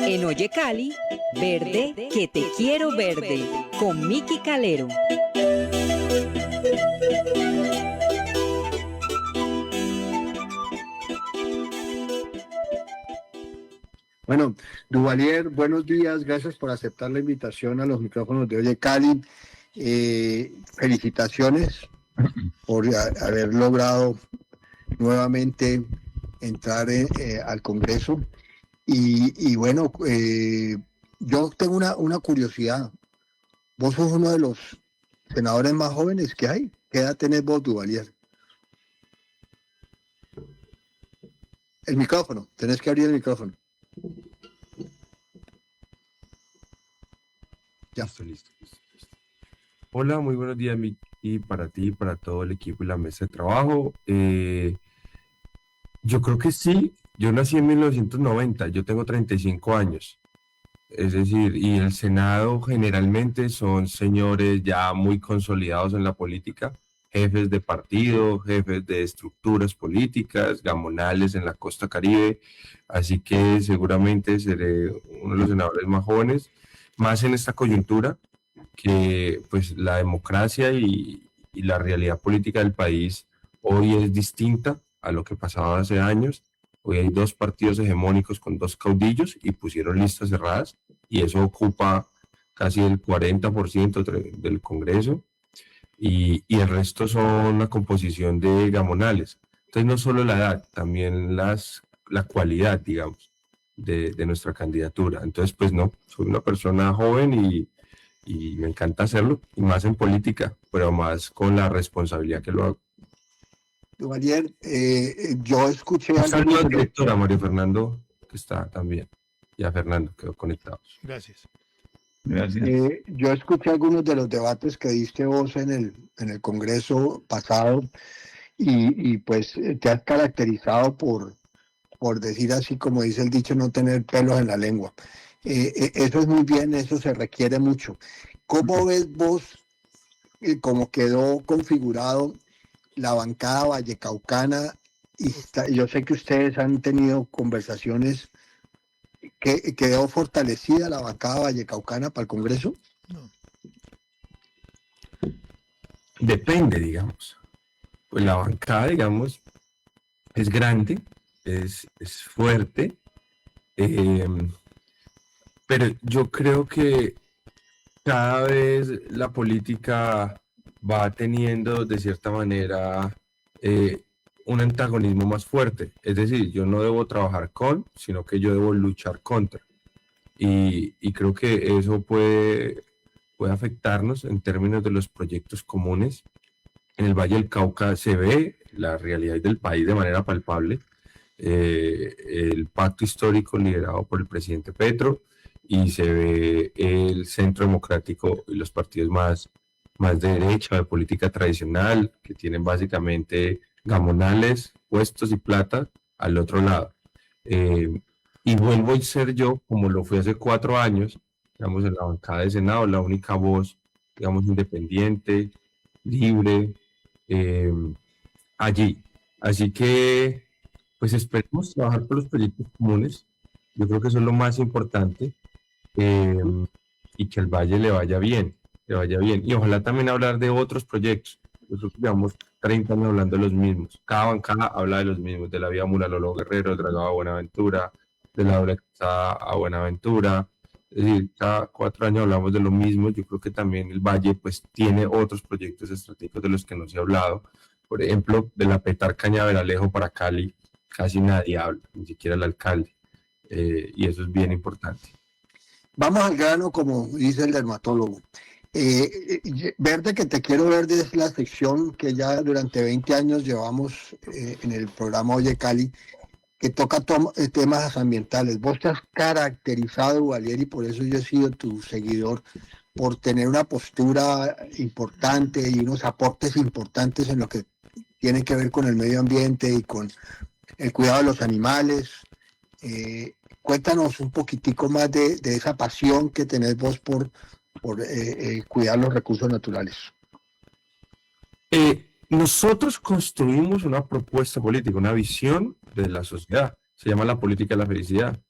En Oye Cali, Verde, que te quiero verde, con Miki Calero. Bueno, Duvalier, buenos días, gracias por aceptar la invitación a los micrófonos de Oye Cali. Felicitaciones por haber logrado nuevamente entrar al Congreso. Y bueno, yo tengo una curiosidad. Vos sos uno de los senadores más jóvenes que hay. ¿Qué edad tenés vos, Duvalier? El micrófono, tenés que abrir el micrófono. Ya. Listo. Hola, muy buenos días, Miki, para ti, para todo el equipo y la mesa de trabajo. Yo creo que sí. Yo nací en 1990, yo tengo 35 años. Es decir, y el Senado generalmente son señores ya muy consolidados en la política, jefes de partido, jefes de estructuras políticas, gamonales en la costa Caribe. Así que seguramente seré uno de los senadores más jóvenes, más en esta coyuntura, que pues la democracia y la realidad política del país hoy es distinta a lo que pasaba hace años. Hoy hay dos partidos hegemónicos con dos caudillos y pusieron listas cerradas, y eso ocupa casi el 40% del Congreso, y el resto son la composición de gamonales. Entonces no solo la edad, también la cualidad, digamos, de nuestra candidatura. Entonces pues no, soy una persona joven y me encanta hacerlo, y más en política, pero más con la responsabilidad que lo hago. Duvalier, yo escuché... Un saludo al director, a Mario Fernando, que está también, y a Fernando, quedó conectados. Gracias. Yo escuché algunos de los debates que diste vos en el Congreso pasado, y pues te has caracterizado por decir así, como dice el dicho, no tener pelos en la lengua. Eso es muy bien, eso se requiere mucho. ¿Cómo ves vos cómo quedó configurado la bancada vallecaucana? Y yo sé que ustedes han tenido conversaciones. ¿Quedó fortalecida la bancada vallecaucana para el Congreso? No. Depende, digamos. Pues la bancada, digamos, es grande, es fuerte, pero yo creo que cada vez la política va teniendo de cierta manera un antagonismo más fuerte. Es decir, yo no debo trabajar con, sino que yo debo luchar contra. Y creo que eso puede afectarnos en términos de los proyectos comunes. En el Valle del Cauca se ve la realidad del país de manera palpable. El pacto histórico liderado por el presidente Petro, y se ve el Centro Democrático y los partidos más de derecha, de política tradicional, que tienen básicamente gamonales, puestos y plata al otro lado. Y vuelvo a ser yo, como lo fui hace 4 años, digamos, en la bancada de Senado, la única voz, digamos, independiente, libre, allí. Así que, pues esperemos trabajar por los proyectos comunes. Yo creo que eso es lo más importante, y que al Valle le vaya bien. Y ojalá también hablar de otros proyectos. Nosotros llevamos 30 años hablando de los mismos. Cada bancada habla de los mismos, de la vía Mula Lolo Guerrero, del dragado a Buenaventura, de la doble calzada a Buenaventura. Es decir, cada 4 años hablamos de lo mismo. Yo creo que también el Valle pues tiene otros proyectos estratégicos de los que no se ha hablado. Por ejemplo, de la Petar Cañaveralejo para Cali, casi nadie habla, ni siquiera el alcalde. Y eso es bien importante. Vamos al grano, como dice el dermatólogo. Verde, que te quiero verde, es la sección que ya durante 20 años llevamos en el programa Oye Cali, que toca temas ambientales. Vos te has caracterizado, Duvalier, y por eso yo he sido tu seguidor, por tener una postura importante y unos aportes importantes en lo que tiene que ver con el medio ambiente y con el cuidado de los animales. Cuéntanos un poquitico más de esa pasión que tenés vos por cuidar los recursos naturales. Nosotros construimos una propuesta política, una visión de la sociedad. se llama La política de la felicidad,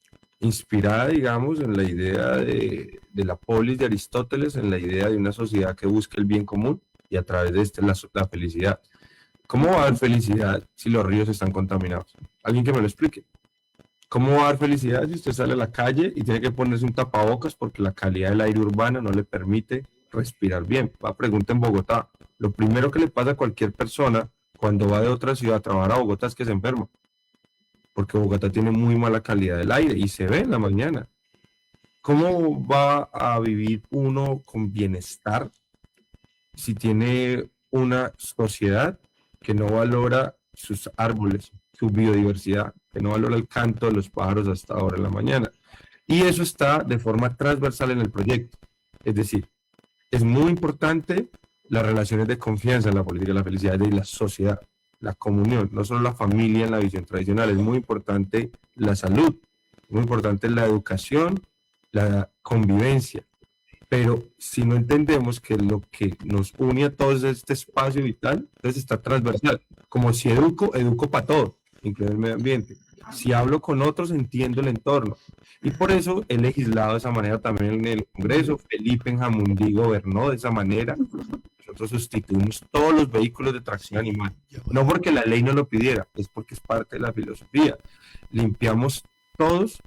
inspirada, digamos, en la idea de la polis de Aristóteles, en la idea de una sociedad que busque el bien común y a través de este la felicidad. ¿Cómo va a haber felicidad si los ríos están contaminados? Alguien que me lo explique. ¿Cómo va a haber felicidad si usted sale a la calle y tiene que ponerse un tapabocas porque la calidad del aire urbano no le permite respirar bien? Va, pregunta en Bogotá. Lo primero que le pasa a cualquier persona cuando va de otra ciudad a trabajar a Bogotá es que se enferma, porque Bogotá tiene muy mala calidad del aire y se ve en la mañana. ¿Cómo va a vivir uno con bienestar si tiene una sociedad que no valora sus árboles, su biodiversidad, que no valora el canto de los pájaros hasta ahora en la mañana? Y eso está de forma transversal en el proyecto. Es decir, es muy importante las relaciones de confianza en la política de la felicidad de la sociedad, la comunión, no solo la familia en la visión tradicional, es muy importante la salud, muy importante la educación, la convivencia. Pero si no entendemos que lo que nos une a todos es este espacio vital, entonces está transversal. Como si educo para todo, incluido el medio ambiente. Si hablo con otros, entiendo el entorno. Y por eso he legislado de esa manera también en el Congreso. Felipe en Jamundí gobernó de esa manera. Nosotros sustituimos todos los vehículos de tracción animal. No porque la ley no lo pidiera, es porque es parte de la filosofía. Limpiamos todos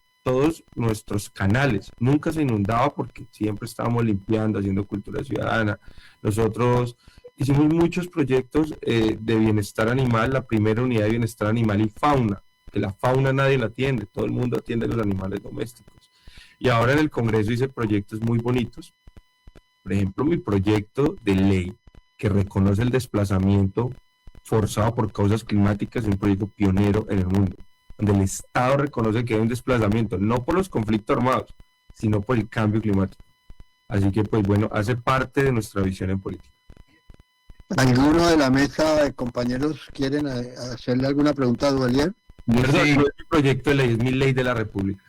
nuestros canales. Nunca se inundaba porque siempre estábamos limpiando, haciendo cultura ciudadana. Nosotros hicimos muchos proyectos de bienestar animal, la primera unidad de bienestar animal y fauna, que la fauna nadie la atiende, todo el mundo atiende a los animales domésticos. Y ahora en el Congreso hice proyectos muy bonitos. Por ejemplo, mi proyecto de ley que reconoce el desplazamiento forzado por causas climáticas es un proyecto pionero en el mundo, donde el Estado reconoce que hay un desplazamiento, no por los conflictos armados, sino por el cambio climático. Así que, pues bueno, hace parte de nuestra visión en política. ¿Alguno de la mesa de compañeros quieren hacerle alguna pregunta a Duvalier? Perdón, no es mi proyecto de ley, es mi ley de la República.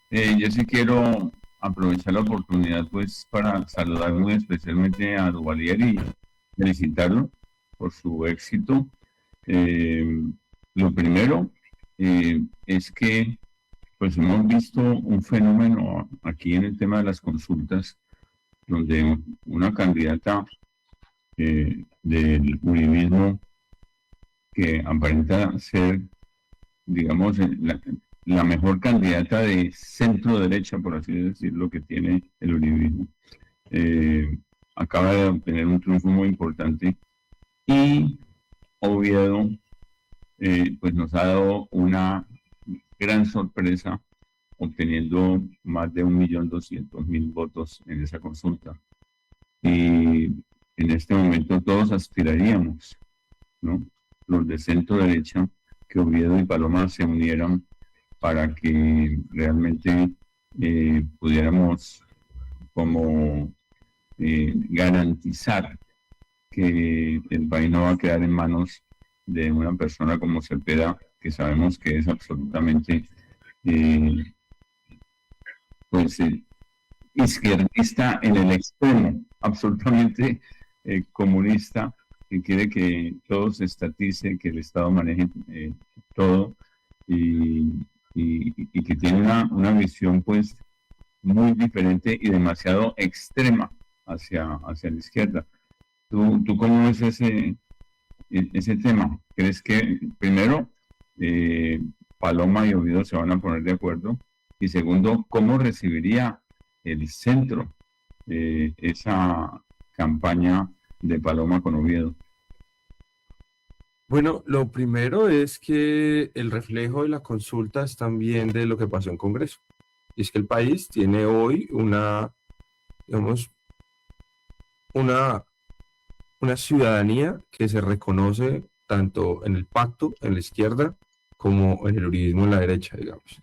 Yo sí quiero aprovechar la oportunidad pues para saludar muy especialmente a Duvalier y felicitarlo por su éxito. Lo primero es que pues hemos visto un fenómeno aquí en el tema de las consultas donde una candidata del uribismo que aparenta ser, digamos, la mejor candidata de centro derecha, por así decirlo, que tiene el uribismo, acaba de obtener un triunfo muy importante y Oviedo pues nos ha dado una gran sorpresa obteniendo más de 1.200.000 votos en esa consulta. Y en este momento todos aspiraríamos, ¿no?, los de centro derecha, que Oviedo y Paloma se unieran para que realmente pudiéramos como garantizar que el país no va a quedar en manos de una persona como Cepeda, que sabemos que es absolutamente izquierdista en el extremo, absolutamente comunista, que quiere que todo se estatice, que el Estado maneje todo y que tiene una visión pues muy diferente y demasiado extrema hacia la izquierda. ¿Tú cómo ves ese tema? ¿Crees que primero Paloma y Oviedo se van a poner de acuerdo? Y segundo, ¿cómo recibiría el centro esa campaña de Paloma con Oviedo? Bueno, lo primero es que el reflejo de la consulta es también de lo que pasó en Congreso. Y es que el país tiene hoy una ciudadanía que se reconoce tanto en el pacto, en la izquierda, como en el uribismo en la derecha, digamos.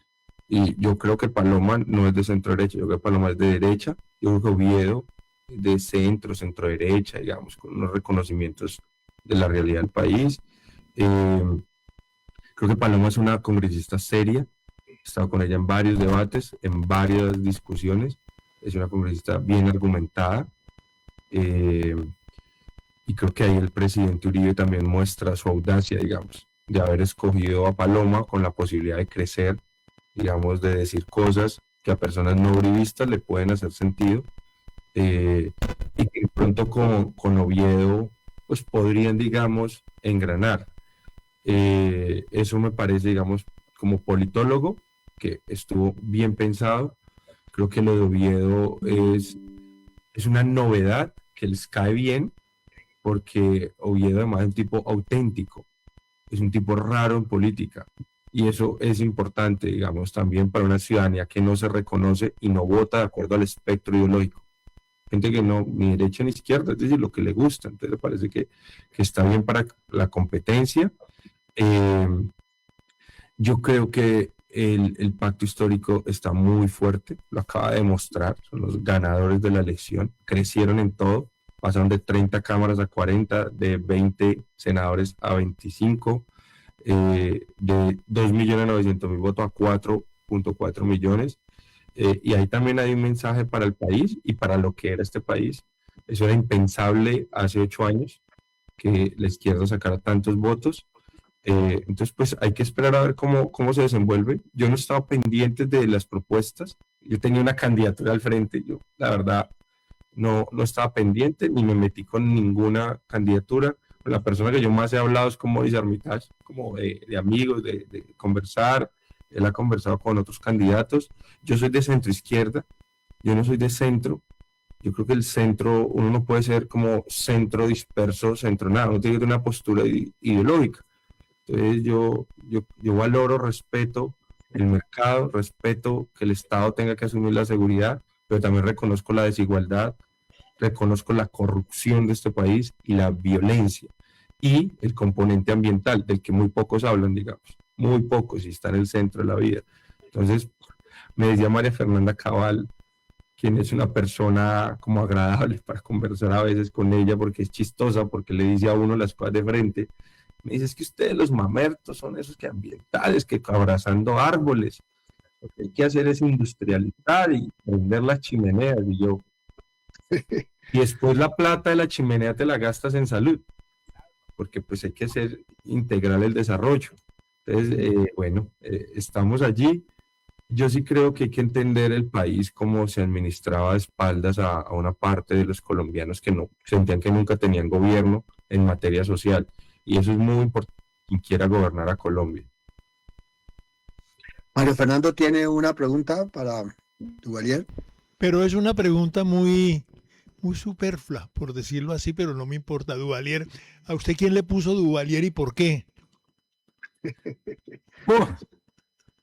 Y yo creo que Paloma no es de centro derecha, yo creo que Paloma es de derecha, yo creo que Oviedo es de centro derecha, digamos, con unos reconocimientos de la realidad del país. Creo que Paloma es una congresista seria, he estado con ella en varios debates, en varias discusiones, es una congresista bien argumentada, y creo que ahí el presidente Uribe también muestra su audacia, digamos, de haber escogido a Paloma con la posibilidad de crecer, digamos, de decir cosas que a personas no uribistas le pueden hacer sentido, y que de pronto con Oviedo pues podrían, digamos, engranar. Eso me parece, digamos, como politólogo, que estuvo bien pensado. Creo que lo de Oviedo es una novedad que les cae bien, porque Oviedo además es un tipo auténtico, es un tipo raro en política, y eso es importante, digamos, también para una ciudadanía que no se reconoce y no vota de acuerdo al espectro ideológico. Gente que no, ni derecha ni izquierda, es decir, lo que le gusta. Entonces me parece que está bien para la competencia. Yo creo que el pacto histórico está muy fuerte, lo acaba de demostrar, son los ganadores de la elección, crecieron en todo, pasaron de 30 cámaras a 40, de 20 senadores a 25, de 2.900.000 votos a 4.4 millones, y ahí también hay un mensaje para el país y para lo que era este país. Eso era impensable hace 8 años, que la izquierda sacara tantos votos. Entonces, pues hay que esperar a ver cómo se desenvuelve. Yo no estaba pendiente de las propuestas, yo tenía una candidatura al frente, yo la verdad no estaba pendiente ni me metí con ninguna candidatura. La persona que yo más he hablado es con Maurice Armitage, como de amigos, de conversar. Él ha conversado con otros candidatos. Yo soy de centro izquierda, yo no soy de centro. Yo creo que el centro, uno no puede ser como centro disperso, centro nada, uno tiene que tener una postura ideológica. Entonces yo valoro, respeto el mercado, respeto que el Estado tenga que asumir la seguridad, pero también reconozco la desigualdad, reconozco la corrupción de este país y la violencia, y el componente ambiental, del que muy pocos hablan, digamos, muy pocos, y está en el centro de la vida. Entonces, me decía María Fernanda Cabal, quien es una persona como agradable para conversar a veces con ella, porque es chistosa, porque le dice a uno las cosas de frente. Me dice, es que ustedes los mamertos son esos que ambientales, que abrazando árboles, lo que hay que hacer es industrializar y prender las chimeneas. Y yo, y después la plata de la chimenea te la gastas en salud, porque pues hay que hacer integral el desarrollo. Entonces, estamos allí. Yo sí creo que hay que entender el país como se administraba de espaldas a una parte de los colombianos que no sentían que nunca tenían gobierno en materia social. Y eso es muy importante quien quiera gobernar a Colombia. Mario Fernando tiene una pregunta para Duvalier. Pero es una pregunta muy superflua, por decirlo así, pero no me importa. Duvalier, ¿a usted quién le puso Duvalier y por qué?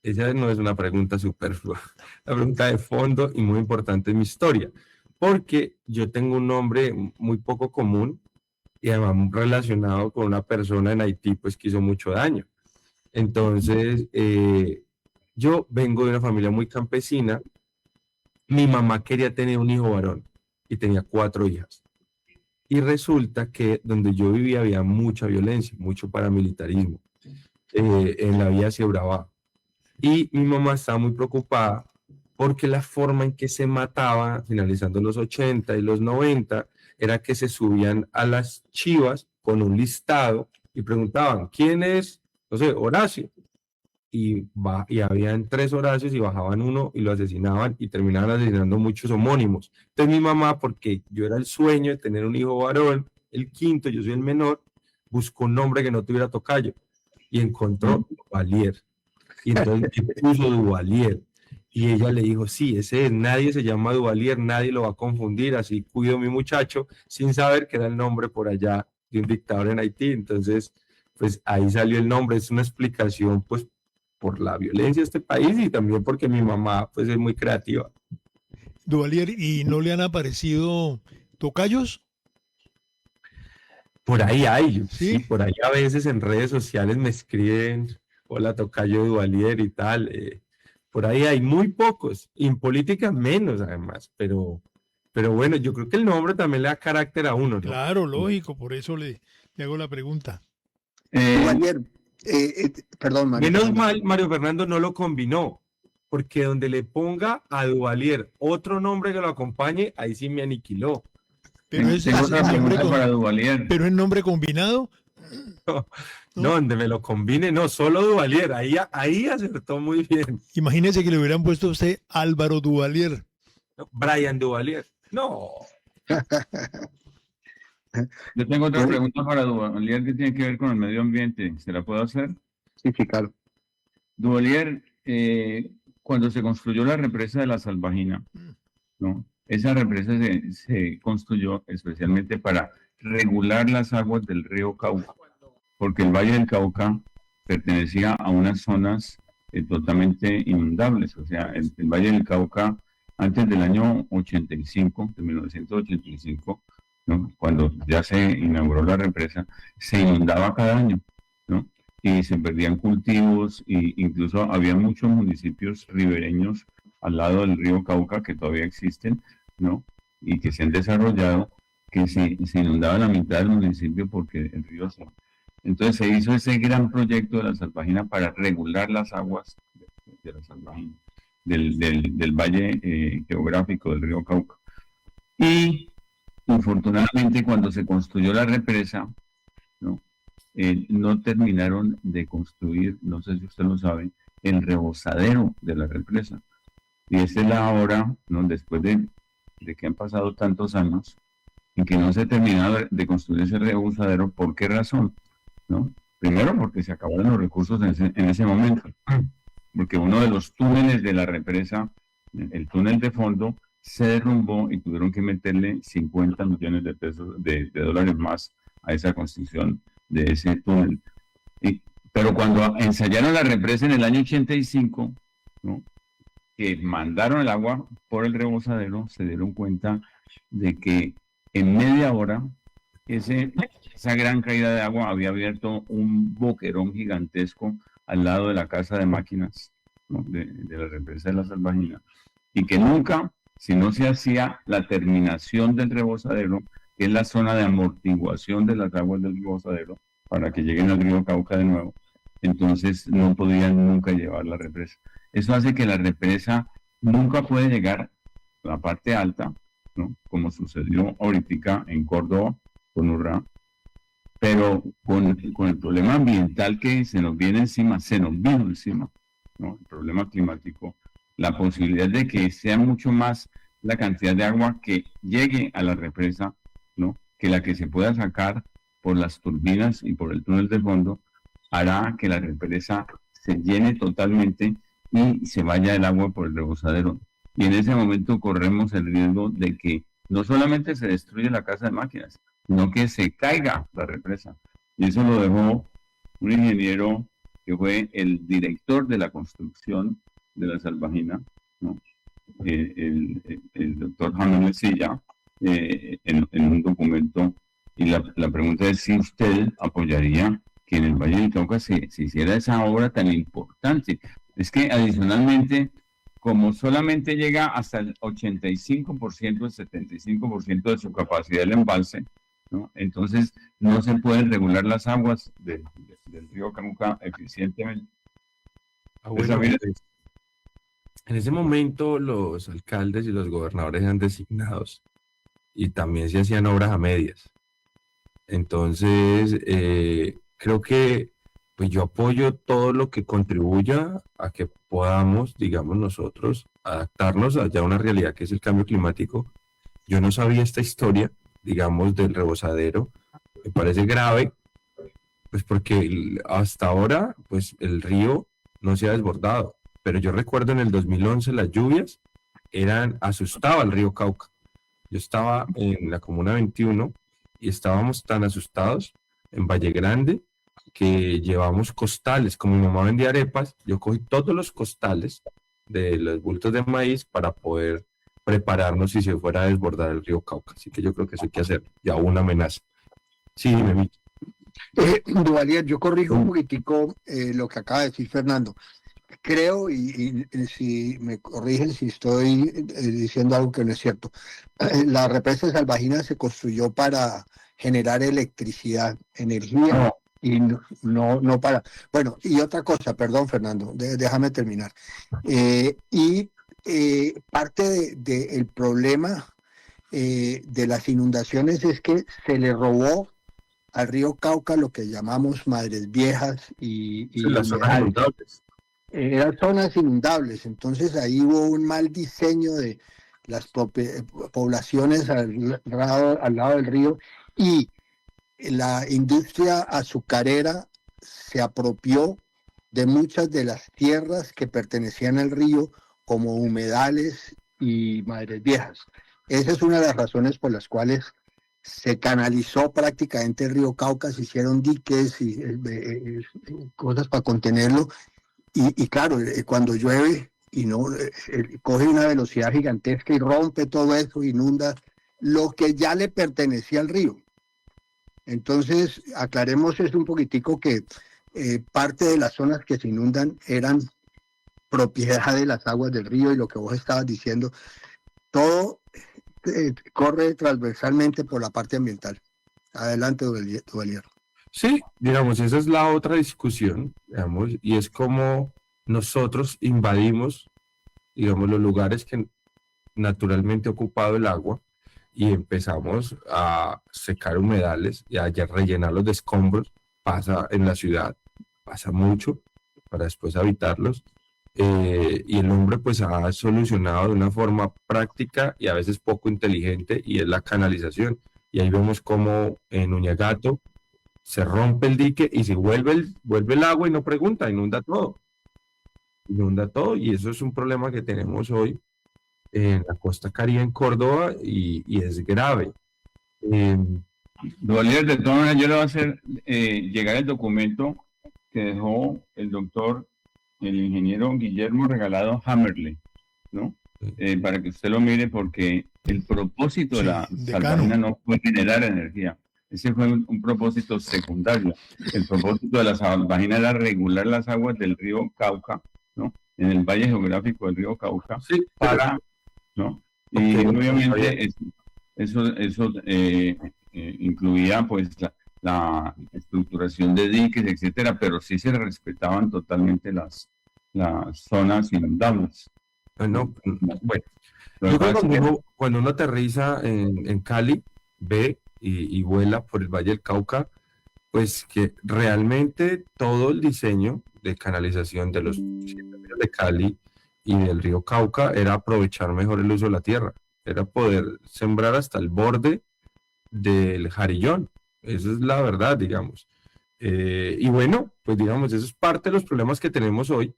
Esa no es una pregunta superflua, la pregunta de fondo y muy importante es mi historia, porque yo tengo un nombre muy poco común y además relacionado con una persona en Haití pues que hizo mucho daño. Entonces, yo vengo de una familia muy campesina. Mi mamá quería tener un hijo varón y tenía 4 hijas. Y resulta que donde yo vivía había mucha violencia, mucho paramilitarismo en la vía hacia Urabá. Y mi mamá estaba muy preocupada porque la forma en que se mataba, finalizando los 80 y los 90, era que se subían a las chivas con un listado y preguntaban, ¿quién es? No sé, Horacio. Y habían 3 Horacios y bajaban uno y lo asesinaban y terminaban asesinando muchos homónimos. Entonces mi mamá, porque yo era el sueño de tener un hijo varón, el quinto, yo soy el menor, buscó un nombre que no tuviera tocayo y encontró Duvalier. Y entonces puso Duvalier. Y ella le dijo, sí, ese es, nadie se llama Duvalier, nadie lo va a confundir, así cuido a mi muchacho, sin saber que era el nombre por allá de un dictador en Haití. Entonces, pues ahí salió el nombre. Es una explicación, pues, por la violencia de este país y también porque mi mamá, pues, es muy creativa. Duvalier, ¿y no le han aparecido tocayos? Por ahí hay, ¿Sí? por ahí a veces en redes sociales me escriben, hola tocayo Duvalier y tal, por ahí hay muy pocos, y en política menos además, pero bueno, yo creo que el nombre también le da carácter a uno, ¿no? Claro, lógico, por eso le hago la pregunta. Duvalier, perdón, Mario. Menos mal, Mario Fernando no lo combinó, porque donde le ponga a Duvalier otro nombre que lo acompañe, ahí sí me aniquiló. Pero es Tengo otra nombre pregunta para Duvalier. pero es nombre combinado. No, ¿No? donde me lo combine, no, solo Duvalier, ahí acertó muy bien. Imagínese que le hubieran puesto a usted Álvaro Duvalier. No, Brian Duvalier, no. Yo tengo otra Bueno, pregunta para Duvalier que tiene que ver con el medio ambiente. ¿Se la puedo hacer? sí, sí, claro. Duvalier, cuando se construyó la represa de la Salvajina, ¿no? Esa represa se construyó especialmente para regular las aguas del río Cauca, porque el Valle del Cauca pertenecía a unas zonas totalmente inundables. O sea, el Valle del Cauca, antes del año 85, de 1985, ¿no? Cuando ya se inauguró la represa, se inundaba cada año, ¿no? Y se perdían cultivos, e incluso había muchos municipios ribereños al lado del río Cauca que todavía existen, ¿no? Y que se han desarrollado, que se inundaba la mitad del municipio porque el río se... Entonces se hizo ese gran proyecto de la Salvajina para regular las aguas de la Salvajina, del valle geográfico del río Cauca. Y infortunadamente cuando se construyó la represa, ¿no? No terminaron de construir, no sé si usted lo sabe, el rebosadero de la represa. Y esa es la hora, ¿no? Después de que han pasado tantos años, en que no se ha terminado de construir ese rebosadero. ¿Por qué razón? ¿No? Primero, porque se acabaron los recursos en ese momento. Porque uno de los túneles de la represa, el túnel de fondo, se derrumbó y tuvieron que meterle 50 millones de pesos, de dólares más a esa construcción de ese túnel. Pero cuando ensayaron la represa en el año 85, ¿no? Que mandaron el agua por el rebosadero, se dieron cuenta de que en media hora esa gran caída de agua había abierto un boquerón gigantesco al lado de la casa de máquinas, ¿no? de la represa de la Salvajina, y que nunca, si no se hacía la terminación del rebosadero, que es la zona de amortiguación de las aguas del rebosadero, para que lleguen al río Cauca de nuevo, entonces no podían nunca llevar la represa. Eso hace que la represa nunca puede llegar a la parte alta, ¿no? Como sucedió ahorita en Córdoba con Urrá, pero con el problema ambiental que se nos vino encima, ¿no? El problema climático, la posibilidad de que sea mucho más la cantidad de agua que llegue a la represa, ¿no? Que la que se pueda sacar por las turbinas y por el túnel de fondo, hará que la represa se llene totalmente y se vaya el agua por el rebosadero. Y en ese momento corremos el riesgo de que no solamente se destruye la casa de máquinas, sino que se caiga la represa. Y eso lo dejó un ingeniero que fue el director de la construcción de la Salvajina, ¿no? El doctor Jaime Silla, en un documento. Y la pregunta es si usted apoyaría que en el Valle del Cauca se hiciera esa obra tan importante. Es que adicionalmente, como solamente llega hasta el 85%, el 75% de su capacidad del embalse, ¿no? Entonces no se pueden regular las aguas del río Cauca eficientemente. Bueno, en ese momento los alcaldes y los gobernadores eran designados y también se hacían obras a medias. Entonces, creo que pues yo apoyo todo lo que contribuya a que podamos, digamos, nosotros adaptarnos a ya una realidad que es el cambio climático. Yo no sabía esta historia, digamos, del rebosadero. Me parece grave, pues porque hasta ahora, pues el río no se ha desbordado. Pero yo recuerdo en el 2011 las lluvias asustaba al río Cauca. Yo estaba en la Comuna 21 y estábamos tan asustados en Valle Grande que llevamos costales. Como mi mamá vendía arepas, yo cogí todos los costales de los bultos de maíz para poder prepararnos si se fuera a desbordar el río Cauca. Así que yo creo que eso hay que hacer, ya una amenaza. Sí, dime. Duvalier, yo corrijo un poquitico lo que acaba de decir Fernando. Creo, y si me corrigen si estoy diciendo algo que no es cierto, la represa de Salvajina se construyó para generar electricidad, energía, y no para... Bueno, y otra cosa, perdón Fernando, déjame terminar. Parte del problema de las inundaciones es que se le robó al río Cauca lo que llamamos Madres Viejas y Las zonas humedales. inundables. Eran zonas inundables, entonces ahí hubo un mal diseño de las poblaciones al lado del río, y la industria azucarera se apropió de muchas de las tierras que pertenecían al río, como humedales y Madres Viejas. Esa es una de las razones por las cuales se canalizó prácticamente el río Cauca, se hicieron diques y cosas para contenerlo, y claro, cuando llueve y no coge una velocidad gigantesca y rompe todo eso, inunda lo que ya le pertenecía al río. Entonces, aclaremos eso un poquitico, que parte de las zonas que se inundan eran propiedad de las aguas del río, y lo que vos estabas diciendo, todo corre transversalmente por la parte ambiental. Adelante, Duvalier. Sí, digamos, esa es la otra discusión, digamos, y es como nosotros invadimos, digamos, los lugares que naturalmente ha ocupado el agua, y empezamos a secar humedales y a rellenarlos de escombros. Pasa en la ciudad, pasa mucho, para después habitarlos, y el hombre pues ha solucionado de una forma práctica y a veces poco inteligente, y es la canalización. Y ahí vemos como en Uñagato se rompe el dique y se vuelve el agua y no pregunta, inunda todo, y eso es un problema que tenemos hoy en la costa Caribe, en Córdoba, y es grave. Duvalier, de todas maneras, yo le voy a hacer llegar el documento que dejó el ingeniero Guillermo Regalado Hammerle, ¿no? Para que usted lo mire, porque el propósito de la salvajina no fue generar energía. Ese fue un propósito secundario. El propósito de la salvajina era regular las aguas del río Cauca, ¿no? En el valle geográfico del río Cauca, Sí, ¿no? Y obviamente eso incluía pues la estructuración de diques, etcétera, pero sí se respetaban totalmente las zonas inundables. Bueno, yo creo que cuando uno aterriza en Cali, ve y vuela por el Valle del Cauca, pues que realmente todo el diseño de canalización de los ríos de Cali y del río Cauca era aprovechar mejor el uso de la tierra, era poder sembrar hasta el borde del Jarillón. Esa es la verdad, digamos. Y bueno, pues digamos, eso es parte de los problemas que tenemos hoy.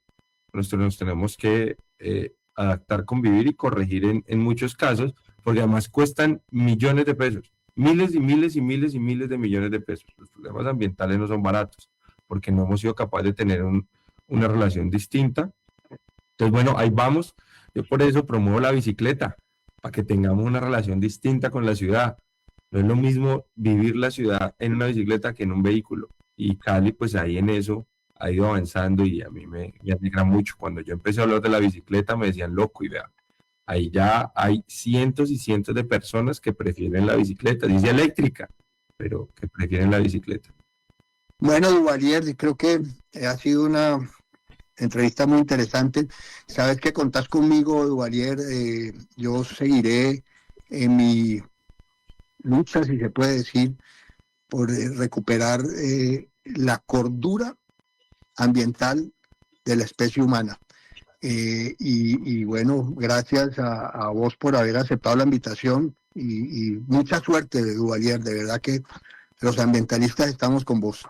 Nosotros nos tenemos que adaptar, convivir y corregir en muchos casos, porque además cuestan millones de pesos, miles y miles y miles y miles de millones de pesos. Los problemas ambientales no son baratos, porque no hemos sido capaces de tener una relación distinta. Entonces, bueno, ahí vamos. Yo por eso promuevo la bicicleta, para que tengamos una relación distinta con la ciudad. No es lo mismo vivir la ciudad en una bicicleta que en un vehículo. Y Cali, pues ahí en eso ha ido avanzando, y a mí me alegra mucho. Cuando yo empecé a hablar de la bicicleta me decían loco, y vea, ahí ya hay cientos y cientos de personas que prefieren la bicicleta, dice eléctrica, pero que prefieren la bicicleta. Bueno, Duvalier, creo que ha sido una entrevista muy interesante. Sabes que contás conmigo, Duvalier. Yo seguiré en mi lucha, si se puede decir, por recuperar la cordura ambiental de la especie humana. Y bueno, gracias a vos por haber aceptado la invitación, y mucha suerte, Duvalier. De verdad que los ambientalistas estamos con vos.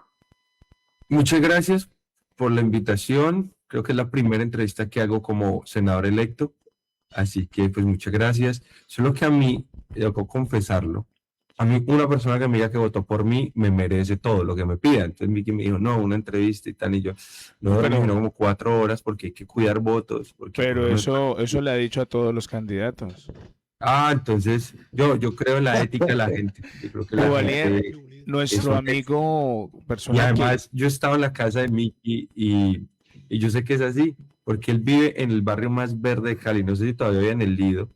Muchas gracias por la invitación. Creo que es la primera entrevista que hago como senador electo, así que pues muchas gracias. Solo que a mí, debo confesarlo, a mí una persona que me diga que votó por mí me merece todo lo que me pida. Entonces Miki me dijo, no, una entrevista y tal, y yo no dormí sino como 4 horas porque hay que cuidar votos. Pero eso le ha dicho a todos los candidatos. Entonces yo creo en la ética de la gente. Yo creo que la gente, nuestro amigo personal. Y además yo estaba en la casa de Miki y yo sé que es así, porque él vive en el barrio más verde de Cali. No sé si todavía vive en el Lido,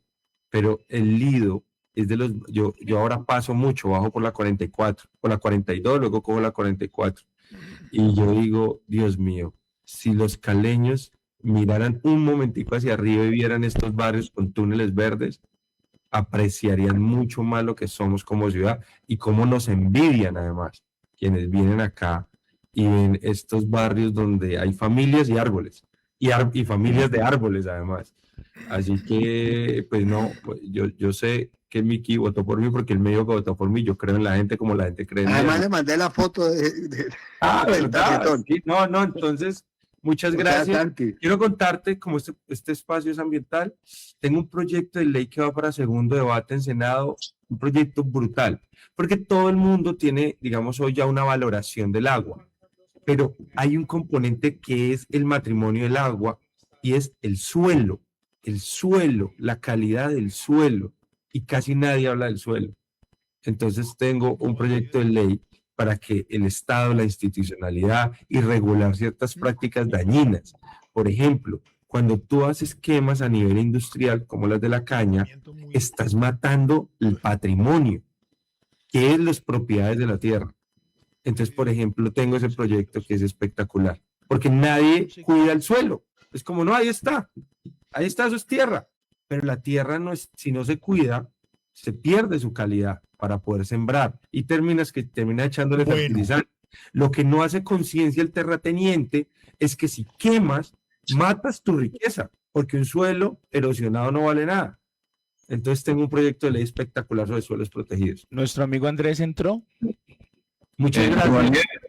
pero el Lido es de los... Yo ahora paso mucho, bajo por la 44, por la 42, luego cojo la 44. Y yo digo, Dios mío, si los caleños miraran un momentico hacia arriba y vieran estos barrios con túneles verdes, apreciarían mucho más lo que somos como ciudad y cómo nos envidian además. quienes vienen acá y ven estos barrios donde hay familias y árboles, y familias de árboles además. Así que, pues no, pues yo sé que Miki votó por mí porque él me dijo que votó por mí. Yo creo en la gente como la gente cree en Además él. le mandé la foto Ah, del ¿verdad? tarjetón. Sí, no, entonces, muchas O sea, gracias. Santi, Quiero contarte, como este espacio es ambiental, tengo un proyecto de ley que va para segundo debate en Senado, un proyecto brutal, porque todo el mundo tiene, digamos, hoy ya una valoración del agua, pero hay un componente que es el matrimonio del agua y es el suelo, la calidad del suelo, y casi nadie habla del suelo. Entonces tengo un proyecto de ley para que el Estado, la institucionalidad y regular ciertas prácticas dañinas. Por ejemplo, cuando tú haces quemas a nivel industrial, como las de la caña, estás matando el patrimonio, que es las propiedades de la tierra. Entonces, por ejemplo, tengo ese proyecto que es espectacular, porque nadie cuida el suelo. Es como, no, ahí está, eso es tierra. Pero la tierra, no es, si no se cuida, se pierde su calidad para poder sembrar y termina echándole Bueno. fertilizante. Lo que no hace conciencia el terrateniente es que si quemas, matas tu riqueza, porque un suelo erosionado no vale nada. Entonces tengo un proyecto de ley espectacular sobre suelos protegidos. Nuestro amigo Andrés entró. Muchas gracias.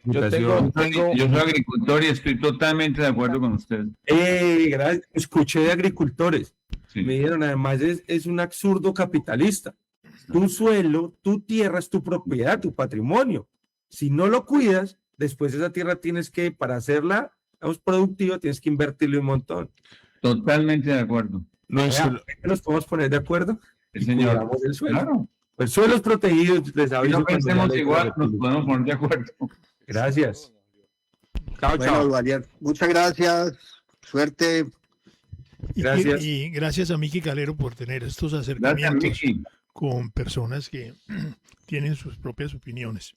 Duvalier, tengo- yo soy agricultor y estoy totalmente de acuerdo con usted. Gracias. Escuché de agricultores. Sí. Me dijeron, además es un absurdo capitalista. Tu suelo, tu tierra es tu propiedad, tu patrimonio. Si no lo cuidas, después esa tierra tienes que, para hacerla productiva, tienes que invertirle un montón. Totalmente de acuerdo. ¿Nos podemos poner de acuerdo? Sí, Y señor. cuidamos el suelo. Claro. Pues suelos protegidos, les Si aviso. no cuando ya pensemos les igual, diga. nos podemos poner de acuerdo. Gracias. Chao, bueno, chao. Duvalier, muchas gracias. Suerte. Gracias. Y gracias a Miki Calero por tener estos Gracias, acercamientos Miki. con personas que tienen sus propias opiniones.